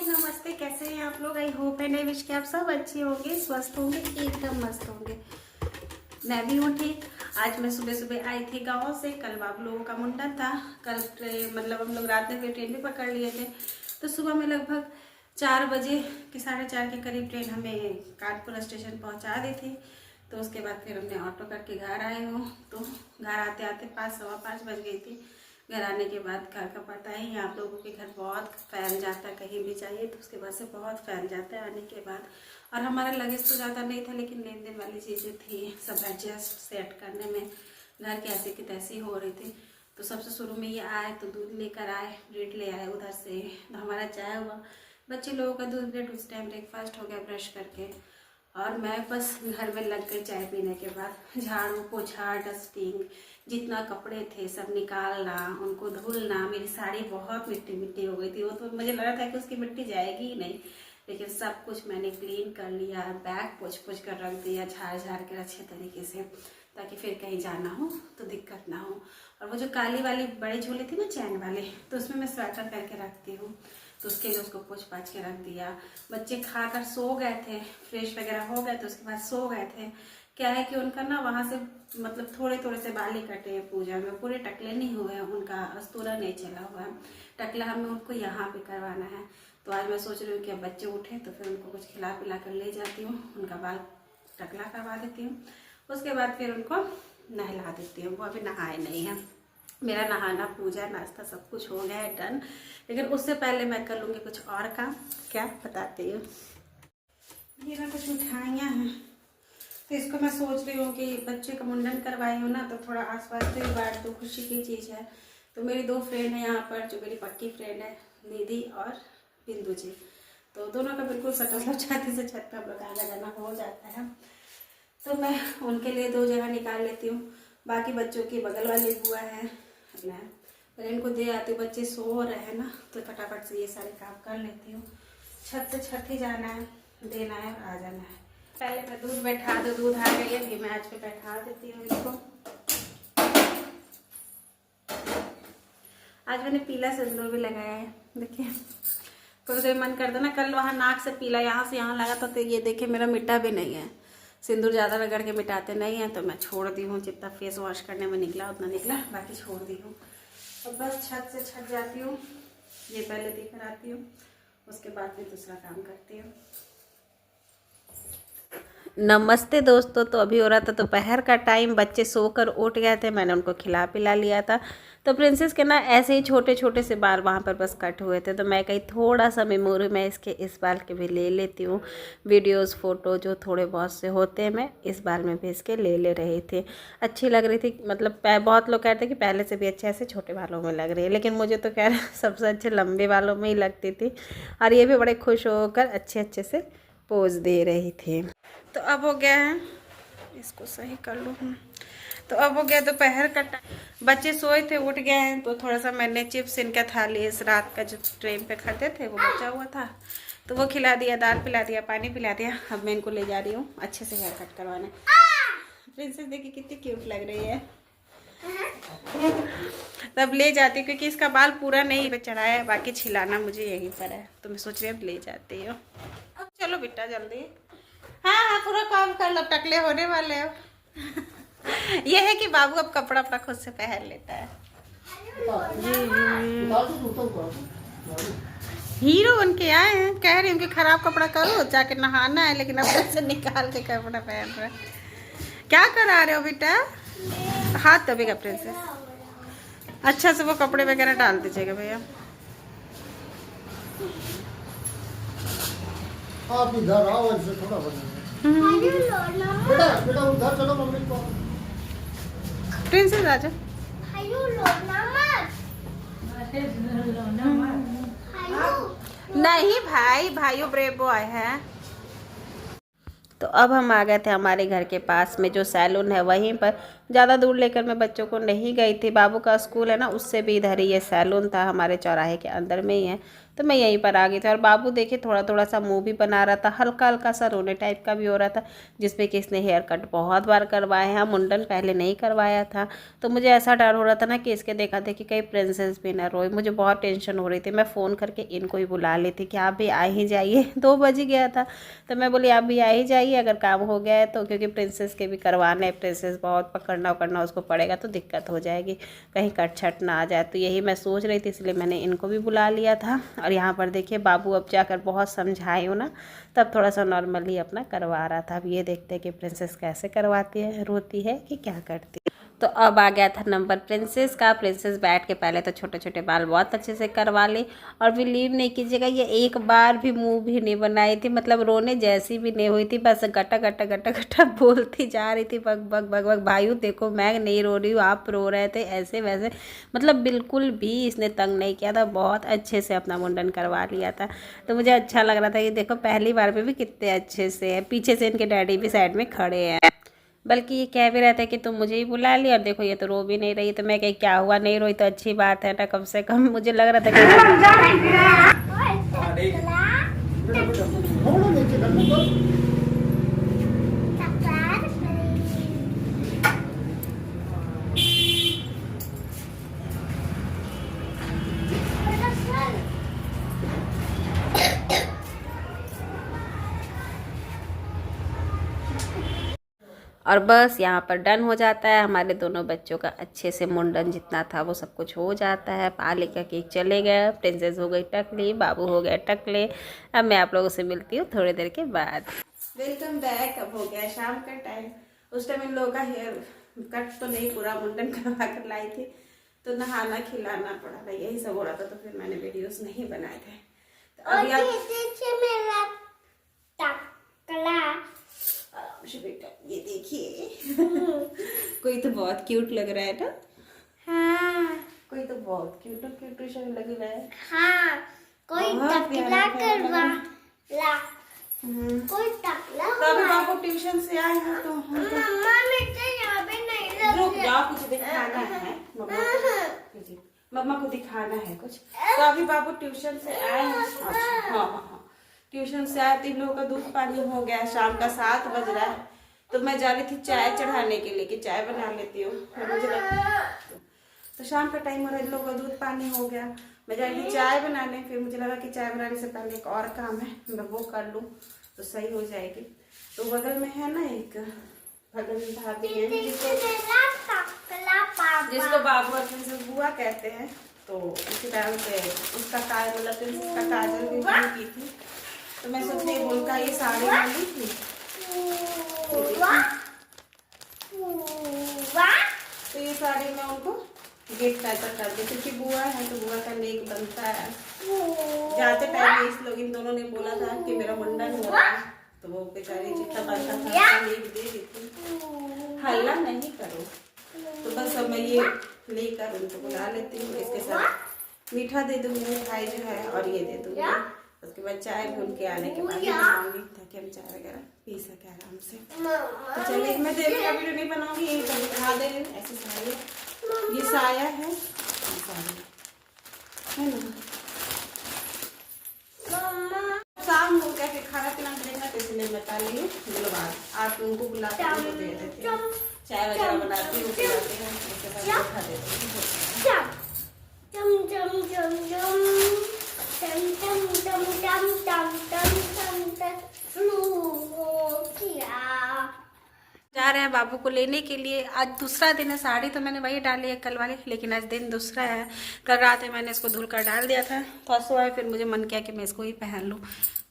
नमस्ते, कैसे हैं आप लोग। I hope and I wish कि आप सब अच्छे होंगे, स्वस्थ होंगे, एकदम मस्त होंगे। मैं भी हूँ ठीक। आज मैं सुबह सुबह आई थी गांव से। कल बाबू लोगों का मुंडन था। कल मतलब हम लोग रात में फिर ट्रेन भी पकड़ लिए थे, तो सुबह में लगभग 4 बजे के 4:30 के करीब ट्रेन हमें कानपुर स्टेशन पहुँचा दी थी। तो उसके बाद फिर हमने ऑटो करके घर आए हो। तो घर आते आते 5 सवा 5 बज गई थी। घर आने के बाद घर का पता ही है आप लोगों के, घर बहुत फैल जाता है, कहीं भी जाइए तो उसके बाद से बहुत फैल जाता है आने के बाद। और हमारा लगेज तो ज़्यादा नहीं था, लेकिन लेन देन वाली चीज़ें थी, सब एडजस्ट सेट करने में घर की ऐसी की तैसी हो रही थी। तो सबसे शुरू में ये आए तो दूध लेकर आए, ब्रेड ले आए उधर से। तो हमारा चाय हुआ, बच्चे लोगों का दूध ब्रेड, उस टाइम ब्रेकफास्ट हो गया ब्रश करके। और मैं बस घर में लग गई चाय पीने के बाद। झाड़ू पोछा डस्टिंग, जितना कपड़े थे सब निकालना, उनको धुलना। मेरी साड़ी बहुत मिट्टी मिट्टी हो गई थी, वो तो मुझे लग रहा था कि उसकी मिट्टी जाएगी ही नहीं, लेकिन सब कुछ मैंने क्लीन कर लिया। बैग पोछ पोछ कर रख दिया, झाड़ झाड़ कर अच्छे तरीके से, ताकि फिर कहीं जाना हो तो दिक्कत ना हो। और वो जो काली वाली बड़े झोले थी ना चैन वाले, तो उसमें मैं स्वेटर करके रखती हूँ, तो उसके लिए उसको पोछ पाछ के रख दिया। बच्चे खाकर सो गए थे, फ्रेश वगैरह हो गए, तो उसके बाद सो गए थे। क्या है कि उनका ना वहाँ से मतलब थोड़े थोड़े से बाल ही कटे हैं पूजा में, पूरे टकले नहीं हुए हैं, उनका अस्तूरा नहीं चला हुआ है। टकला हमें उनको यहाँ पे करवाना है। तो आज मैं सोच रही हूँ कि अब बच्चे उठे तो फिर उनको कुछ खिला पिला कर ले जाती हूँ, उनका बाल टकला करवा देती हूँ। उसके बाद फिर उनको नहला देती हूँ। वो अभी नहाए नहीं है। मेरा नहाना पूजा नाश्ता सब कुछ हो गया है डन, लेकिन उससे पहले मैं कर लूँगी कुछ और काम। क्या बताती हूँ, ये ना कुछ मिठाइयाँ हैं, तो इसको मैं सोच रही हूँ कि बच्चे का मुंडन करवाई हूँ ना, तो थोड़ा आसपास से ही बांट दूँ, खुशी की चीज़ है। तो मेरी 2 फ्रेंड है यहाँ पर, जो मेरी पक्की फ्रेंड है, निधि और बिंदु जी। तो दोनों का बिल्कुल सकल छाती से छत पर हम लोग आना जाना हो जाता है। तो मैं उनके लिए 2 जगह निकाल लेती हूँ। बाकी बच्चों की बगल वाली बुआ है, मैं पहले इनको दे आती हूँ। बच्चे सो रहे हैं ना, तो फटाफट से ये सारे काम कर लेती हूँ। छत से छत ही जाना है, देना है और आ जाना है। पहले मैं दूध बैठा दूँ, दूध आ गई है, धीमे आंच पे बैठा देती हूँ इसको। आज मैंने पीला सिंदूर भी लगाया है, देखिए। तो मुझे मन करता ना, कल वहाँ नाक से पीला यहाँ से यहाँ लगा था, तो ये देखिए मेरा मिटा भी नहीं है। सिंदूर ज़्यादा रगड़ के मिटाते नहीं हैं, तो मैं छोड़ दी हूँ। जितना फेस वॉश करने में निकला उतना निकला, बाकी छोड़ दी हूँ। और बस छत से छत जाती हूँ, ये पहले देकर आती हूँ, उसके बाद फिर दूसरा काम करती हूँ। नमस्ते दोस्तों, तो अभी हो रहा था दोपहर का टाइम। बच्चे सोकर उठ गए थे, मैंने उनको खिला पिला लिया था। तो प्रिंसेस के ना ऐसे ही छोटे छोटे से बाल वहाँ पर बस कट हुए थे, तो मैं कहीं थोड़ा सा मेमोरी में इसके इस बाल के भी ले लेती हूँ। वीडियोस फोटो जो थोड़े बहुत से होते हैं, मैं इस बाल में भी इसके ले रही थी। अच्छी लग रही थी, मतलब बहुत लोग कहते हैं कि पहले से भी अच्छे ऐसे छोटे बालों में लग रही है, लेकिन मुझे तो कह रहे सबसे अच्छे लंबे बालों में ही लगती थी। और ये भी बड़े खुश होकर अच्छे अच्छे से पोज दे रही थी। तो अब हो गया है, इसको सही कर लूँ। तो अब हो गया दोपहर का टाइम। बच्चे सोए थे, उठ गए हैं, तो थोड़ा सा मैंने चिप्स इनका थाली इस रात का जो ट्रेन पे खाते थे वो बचा हुआ था, तो वो खिला दिया, दाल पिला दिया, पानी पिला दिया। अब मैं इनको ले जा रही हूँ अच्छे से हेयर कट करवाने। प्रिंसेस देखिए कितनी क्यूट लग रही है। तब ले जाती, क्योंकि इसका बाल पूरा नहीं पे चढ़ाया है, बाकी छिलाना मुझे यहीं पर है, तो मैं सोच रही हूँ अब ले जाती हूँ। अब चलो बेटा जल्दी। हाँ हाँ, पूरा काम कर लो, टकले होने वाले हो। ये है कि बाबू अब कपड़ा अपना खुद से पहन लेता है। हीरो बन के आए हैं, कह रही हूँ कि खराब कपड़ा करो, जाके नहाना है, लेकिन अब से निकाल के कपड़ा पहन रहे। क्या करा रहे हो बेटा? हाथ दबेगा प्रिंसेस, अच्छा से वो कपड़े वगैरह डाल दीजिएगा भैया। आप इधर आओ, ऐसे थोड़ा बेटा बेटा उधर चलो, मम्मी को प्रिंसेस आजा। नहीं भाई, भाइयों ब्रेव बॉय है। तो अब हम आ गए थे हमारे घर के पास में जो सैलून है वहीं पर, ज़्यादा दूर लेकर मैं बच्चों को नहीं गई थी। बाबू का स्कूल है ना, उससे भी इधर ही ये सैलून था, हमारे चौराहे के अंदर में ही है, तो मैं यहीं पर आ गई थी। और बाबू देखिए थोड़ा थोड़ा सा मुंह भी बना रहा था, हल्का हल्का सा रोने टाइप का भी हो रहा था, जिसपे कि इसने हेयर कट बहुत बार करवाए हैं, मुंडन पहले नहीं करवाया था। तो मुझे ऐसा डर हो रहा था ना कि इसके देखा देखी कहीं प्रिंसेस भी ना रोए, मुझे बहुत टेंशन हो रही थी। मैं फ़ोन करके इनको ही बुला ली थी कि आप भी आ ही जाइए 2 बज गया था, तो मैं बोली आप भी आ ही जाइए अगर काम हो गया है तो, क्योंकि प्रिंसेस के भी करवाने, प्रिंसेस बहुत पकड़ना उकड़ना उसको पड़ेगा तो दिक्कत हो जाएगी, कहीं कट छट ना आ जाए। तो यही मैं सोच रही थी, इसलिए मैंने इनको भी बुला लिया था। और यहाँ पर देखिए बाबू अब जाकर बहुत समझाए हो ना, तब थोड़ा सा नॉर्मली अपना करवा रहा था। अब ये देखते हैं कि प्रिंसेस कैसे करवाती है, रोती है कि क्या करती है। तो अब आ गया था नंबर प्रिंसेस का। प्रिंसेस बैठ के पहले तो छोटे छोटे बाल बहुत अच्छे से करवा ली, और बिलीव नहीं कीजिएगा ये एक बार भी मुंह भी नहीं बनाई थी, मतलब रोने जैसी भी नहीं हुई थी, बस गटा गटा गटा गटा बोलती जा रही थी, बग बग बग बग। भाइयों देखो मैं नहीं रो रही हूँ, आप रो रहे थे ऐसे वैसे, मतलब बिल्कुल भी इसने तंग नहीं किया था, बहुत अच्छे से अपना मुंडन करवा लिया था। तो मुझे अच्छा लग रहा था कि देखो पहली बार में भी कितने अच्छे से है। पीछे से इनके डैडी भी साइड में खड़े हैं, बल्कि ये कह भी रहा था कि तुम मुझे ही बुला लिया, और देखो ये तो रो भी नहीं रही। तो मैं कही क्या हुआ, नहीं रोई तो अच्छी बात है ना, कम से कम मुझे लग रहा था कि थोड़ा नीचे करने को। और बस यहाँ पर डन हो जाता है हमारे दोनों बच्चों का अच्छे से मुंडन, जितना था वो सब कुछ हो जाता है। पाले का केक चले गया, प्रिंसेस हो गई टकली, बाबू हो गया टकले। अब मैं आप लोगों से मिलती हूँ थोड़ी देर के बाद। Welcome back. अब हो गया शाम का टाइम। उस टाइम इन लोगों का हेयर कट तो नहीं, पूरा मुंडन करवा कर लाई थी, तो नहाना खिलाना पड़ा था, यही सब हो रहा था, तो फिर मैंने वीडियोस नहीं बनाए थे। तो अभी बेटा ये देखिए कोई तो बहुत क्यूट लग रहा है ना। हाँ, कोई तो बहुत क्यूट लग रहा है। हाँ, कोई टकला करवा ला, कोई टकला। तो अभी बाबू ट्यूशन से आए हैं तो मम्मा बेटा यहाँ पे नहीं रुक जाओ, कुछ दिखाना है मम्मा को दिखाना है कुछ। तो अभी बाबू ट्यूशन से आए हैं। हाँ, ट्यूशन से आए, 3 लोगों का दूध पानी हो गया, शाम का 7 बज रहा है। तो मैं जा रही थी चाय चढ़ाने के लिए कि चाय बना लेती हूँ, मुझे तो शाम का टाइम हो रहा है, इन लोगों का दूध पानी हो गया, मैं जा रही थी चाय बनाने। फिर मुझे लगा कि चाय बनाने से पहले एक और काम है, मैं वो कर लूँ तो सही हो जाएगी। तो बगल में है ना एक बगल में भाभी है जिसको बाबू और प्रिंसेस बुआ कहते हैं, तो उसी टाइम से उसका मतलब प्रिंसेस का काजल भी की थी। तो मैं सोच रही उनका ये साड़ी वाली थी, तो ये साड़ी मैं उनको गिफ्ट ऐसा कर दी, क्योंकि बुआ है तो बुआ का नेक बनता है। जाते टाइम इस लोग इन दोनों ने बोला था कि मेरा मुंडन हो रहा है, तो वो बेचारी जितना बनता था नेक दे देती। हल्ला नहीं करो। तो बस अब मैं ये लेकर उनको बुला लेती हूँ, इसके साथ मीठा दे दूंगी, मिठाई जो है, और ये दे दूंगी। उसके बाद चाय भी उनके आने के बाद बनाऊंगी, ताकि हम चाय वगैरह पी सके आराम से। तो चलिए, मैं देवी का वीडियो नहीं बनाऊंगी, यही तो दिखा दे रही हूँ। ऐसी साड़ी, ये साया है, साड़ी है ना। शाम हो गया, फिर खाना पीना करेंगे, तो इसलिए बता रही हूँ आप उनको बुलाते हैं, दे देते हैं, चाय वगैरह बनाती हूँ, पिलाते हैं, उसके बाद खा देते हैं। जा रहे हैं बाबू को लेने के लिए। आज दूसरा दिन है, साड़ी तो मैंने वही डाली है कल वाली, लेकिन आज दिन दूसरा है। कल रात में मैंने इसको धुल कर डाल दिया था, तो सुबह फिर मुझे मन किया कि मैं इसको ही पहन लूँ,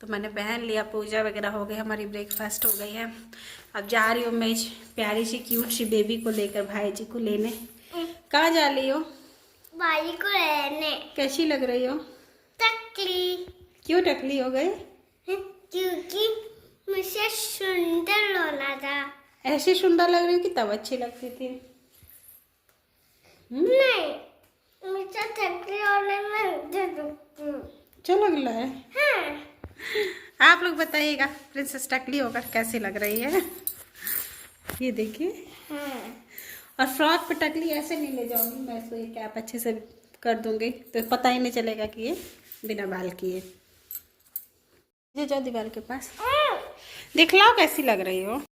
तो मैंने पहन लिया। पूजा वगैरह हो गई, हमारी ब्रेकफास्ट हो गई है। अब जा रही हूँ मैं इस प्यारी सी क्यूट सी बेबी को लेकर भाई जी को लेने। कहाँ जा रही हो? भाई को लेने। कैसी लग रही हो? टकली। क्यों टकली हो गई? क्योंकि मुझे सुंदर होना था। ऐसी सुंदर लग रही हो कि तब अच्छी लगती थी? नहीं, मुझे टकली होने में अच्छा लग रहा है। हाँ। आप लोग बताइएगा प्रिंसेस टकली होकर कैसी लग रही है। ये देखिए। हाँ। और फ्रॉक पे टकली ऐसे नहीं ले जाऊंगी मैं इसको, ये कैप अच्छे से कर दूंगी तो पता ही नहीं चलेगा कि ये बिना बाल किए। ये जाओ दीवार के पास, दिखलाओ कैसी लग रही हो।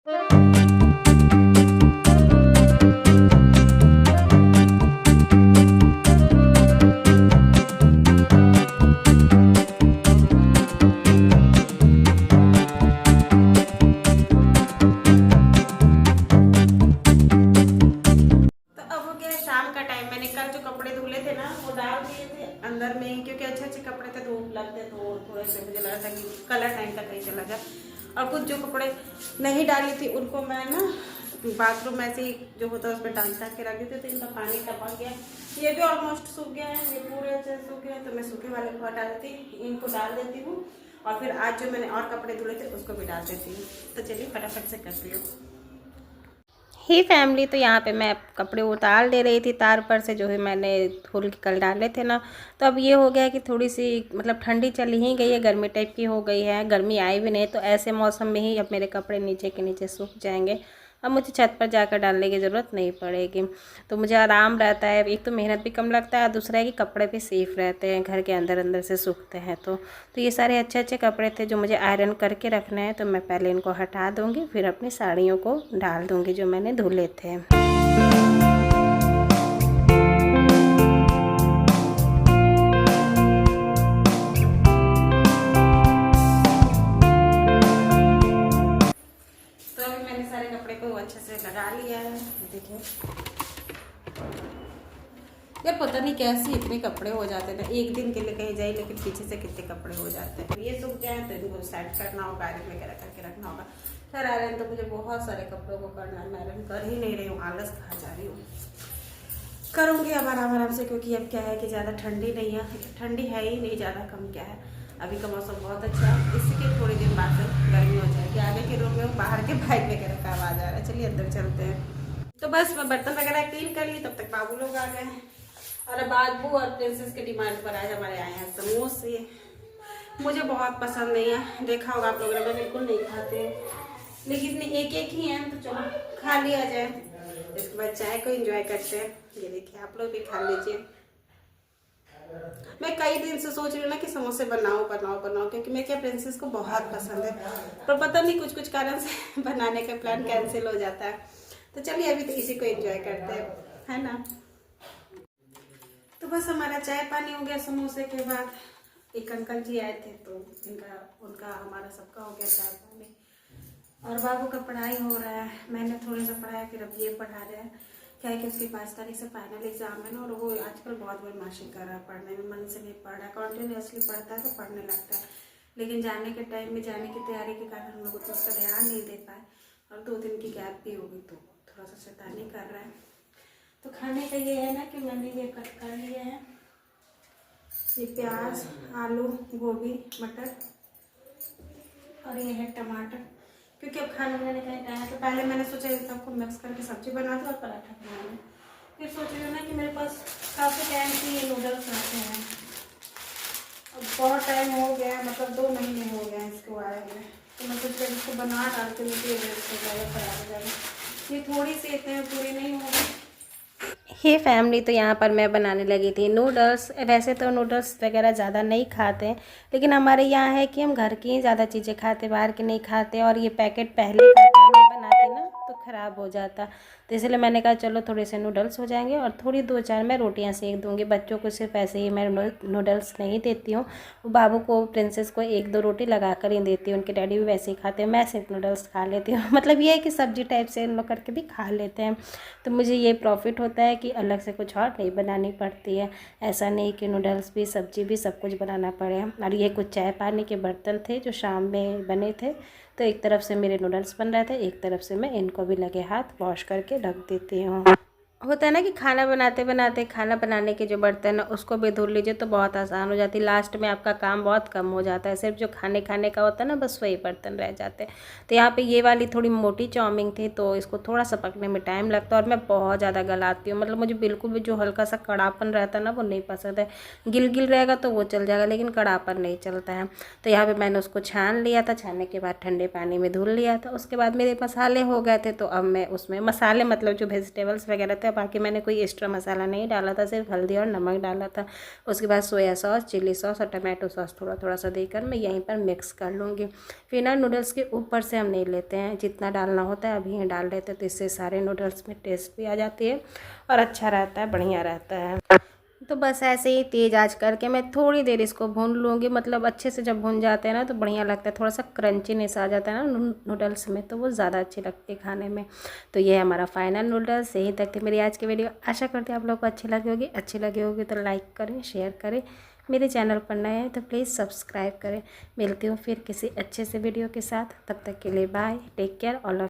अंदर में ही, क्योंकि अच्छे अच्छे कपड़े थे, धूप लगते तो थोड़े से मुझे लगा था कि कलर टाइम तक कहीं चला जाए। और कुछ जो कपड़े नहीं डाली थी उनको मैं ना बाथरूम में ऐसे ही जो होता है उसमें टांग के रख देते, तो इनका पानी टपक गया। ये भी ऑलमोस्ट सूख गया है, ये पूरे अच्छे से सूख गया, तो मैं सूखे वाले को हटा देती, इनको डाल देती हूँ और फिर आज जो मैंने और कपड़े धुले थे उसको भी डाल देती हूँ। तो चलिए फटाफट से करती हूँ। ही फैमिली, तो यहाँ पे मैं कपड़े उतार ले रही थी तार पर से, जो है मैंने धुल के कल डाले थे ना। तो अब ये हो गया कि थोड़ी सी मतलब ठंडी चली ही गई है, गर्मी टाइप की हो गई है, गर्मी आई भी नहीं, तो ऐसे मौसम में ही अब मेरे कपड़े नीचे के नीचे सूख जाएंगे। अब मुझे छत पर जाकर डालने की ज़रूरत नहीं पड़ेगी, तो मुझे आराम रहता है। एक तो मेहनत भी कम लगता है, दूसरा है कि कपड़े भी सेफ़ रहते हैं, घर के अंदर अंदर से सूखते हैं। तो ये सारे अच्छे अच्छे कपड़े थे जो मुझे आयरन करके रखने हैं, तो मैं पहले इनको हटा दूँगी, फिर अपनी साड़ियों को डाल दूँगी जो मैंने धुले थे। अच्छे से लगा लिया है, देखिए यार पता नहीं कैसे इतने कपड़े हो जाते हैं। एक दिन के लिए कहीं जाए लेकिन पीछे से कितने कपड़े हो जाते हैं। ये सूख जाए तो इनको सेट करना होगा, आयरन वगैरह करके रखना होगा। खैर आयरन तो मुझे बहुत सारे कपड़ों को करना है, मैं आयरन कर ही नहीं रही हूँ, आलस खा जा रही हूँ। करूँगी अब आराम आराम से, क्योंकि अब क्या है कि ज़्यादा ठंडी नहीं है, ठंडी है ही नहीं ज़्यादा, कम क्या है। अभी का मौसम बहुत अच्छा है, इसी के थोड़ी दिन बाद गर्मी हो जाएगी। आगे के रूम में बाहर के बाइक वगैरह का आवाज़ आ रहा है। चलिए अंदर चलते हैं। तो बस मैं बर्तन वगैरह क्लीन कर ली, तब तक बाबू लोग आ गए हैं। और बाबू और प्रिंसेस के डिमांड पर आज हमारे आए हैं समोसे। मुझे बहुत पसंद नहीं है, देखा होगा आप लोगों ने, मैं बिल्कुल नहीं खाते, लेकिन एक एक ही हैं तो चलो खा लिया जाए। इसके बाद चाय को एंजॉय करते हैं। ये देखिए आप लोग भी खा लीजिए। मैं कई दिन से सोच रही हूँ ना कि समोसे बनाओ, क्योंकि मैं क्या प्रिंसेस को बहुत पसंद है, पर पता नहीं कुछ कारण से बनाने का प्लान कैंसिल हो जाता है। तो चलिए अभी तो इसी को एंजॉय करते हैं, है ना। तो बस हमारा चाय पानी हो गया समोसे के बाद। एक अंकल जी आए थे तो उनका हमारा सबका हो गया चाय पानी। और बाबू का पढ़ाई हो रहा है, मैंने थोड़ा सा पढ़ाया, फिर अब ये पढ़ा रहे हैं। क्या है कि उसकी 5 तारीख से फाइनल एग्जाम है ना, और वो आजकल बहुत बदमाशी कर रहा है, पढ़ने में मन से नहीं पढ़ रहा है। कॉन्टिन्यूसली पढ़ता है तो पढ़ने लगता है, लेकिन जाने के टाइम में जाने की तैयारी के कारण हम लोग तो उसका ध्यान नहीं दे पाए, और 2 दिन की गैप भी होगी तो थोड़ा सा शैतानी कर रहा है। तो खाने का ये है ना कि मैंने ये कट कर लिया है, ये प्याज, आलू, गोभी, मटर, और ये है टमाटर, क्योंकि अब खाने बनाने का टाइम है। तो पहले मैंने सोचा इन सबको मिक्स करके सब्जी बना दूँ और पराठा बना लूँ। फिर सोच रही हूँ ना कि मेरे पास काफ़ी टाइम से ये नूडल्स आते हैं, अब बहुत टाइम हो गया, मतलब 2 महीने हो गए इसको आए हुए। तो मैं सोच रही इसको बना डाल के मुझे खराब हो जाएगा। ये थोड़ी सी इतने पूरी नहीं होगी। हे फैमिली, तो यहाँ पर मैं बनाने लगी थी नूडल्स। वैसे तो नूडल्स वगैरह ज़्यादा नहीं खाते हैं, लेकिन हमारे यहाँ है कि हम घर की ही ज़्यादा चीज़ें खाते, बाहर की नहीं खाते। और ये पैकेट पहले बनाते ना तो ख़राब हो जाता, तो इसलिए मैंने कहा चलो थोड़े से नूडल्स हो जाएंगे और थोड़ी 2-4 मैं रोटियाँ सेक दूँगी। बच्चों को सिर्फ ऐसे ही मैं नूडल्स नहीं देती हूँ, वो बाबू को, प्रिंसेस को 1-2 रोटी लगा कर ही देती हूँ। उनके डैडी भी वैसे ही खाते हैं, मैं सिर्फ नूडल्स खा लेती हूँ। मतलब ये है कि सब्जी टाइप से इन लोग करके भी खा लेते हैं, तो मुझे ये प्रॉफिट होता है कि अलग से कुछ और नहीं बनानी पड़ती है। ऐसा नहीं कि नूडल्स भी, सब्जी भी, सब कुछ बनाना पड़े। और ये कुछ चाय पानी के बर्तन थे जो शाम में बने थे, तो एक तरफ से मेरे नूडल्स बन रहे थे, एक तरफ से मैं इनको भी लगे हाथ वॉश करके रख देती हूँ। होता है ना कि खाना बनाते बनाते खाना बनाने के जो बर्तन है उसको भी धुल लीजिए तो बहुत आसान हो जाती है। लास्ट में आपका काम बहुत कम हो जाता है, सिर्फ जो खाने खाने का होता है ना बस वही बर्तन रह जाते हैं। तो यहाँ पे ये वाली थोड़ी मोटी चाउमीन थी तो इसको थोड़ा सा पकने में टाइम लगता है और मैं बहुत ज़्यादा गलाती हूँ। मतलब मुझे बिल्कुल भी जो हल्का सा कड़ापन रहता है ना वो नहीं पसंद है। गिल गिल रहेगा तो वो चल जाएगा लेकिन कड़ापन नहीं चलता है। तो यहाँ पर मैंने उसको छान लिया था, छानने के बाद ठंडे पानी में धुल लिया था। उसके बाद मेरे मसाले हो गए थे तो अब मैं उसमें मसाले मतलब जो वेजिटेबल्स वगैरह थे, बाकी मैंने कोई एक्स्ट्रा मसाला नहीं डाला था, सिर्फ हल्दी और नमक डाला था। उसके बाद सोया सॉस, चिली सॉस और टमाटो सॉस थोड़ा थोड़ा सा देकर मैं यहीं पर मिक्स कर लूँगी। फिर ना नूडल्स के ऊपर से हम नहीं लेते हैं, जितना डालना होता है अभी डाल देते हैं तो इससे सारे नूडल्स में टेस्ट भी आ जाती है और अच्छा रहता है, बढ़िया रहता है। तो बस ऐसे ही तेज़ आंच करके मैं थोड़ी देर इसको भून लूँगी। मतलब अच्छे से जब भून जाते हैं ना तो बढ़िया लगता है, थोड़ा सा क्रंचीनेस आ जाता है ना नूडल्स में, तो वो ज़्यादा अच्छी लगती है खाने में। तो ये हमारा फाइनल नूडल्स। यहीं तक थी मेरी आज की वीडियो। आशा करते हैं आप लोग को अच्छी लगी होगी तो लाइक करें, शेयर करें। मेरे चैनल पर नए हैं तो प्लीज़ सब्सक्राइब करें। मिलती हूँ फिर किसी अच्छे से वीडियो के साथ, तब तक के लिए बाय, टेक केयर ऑल।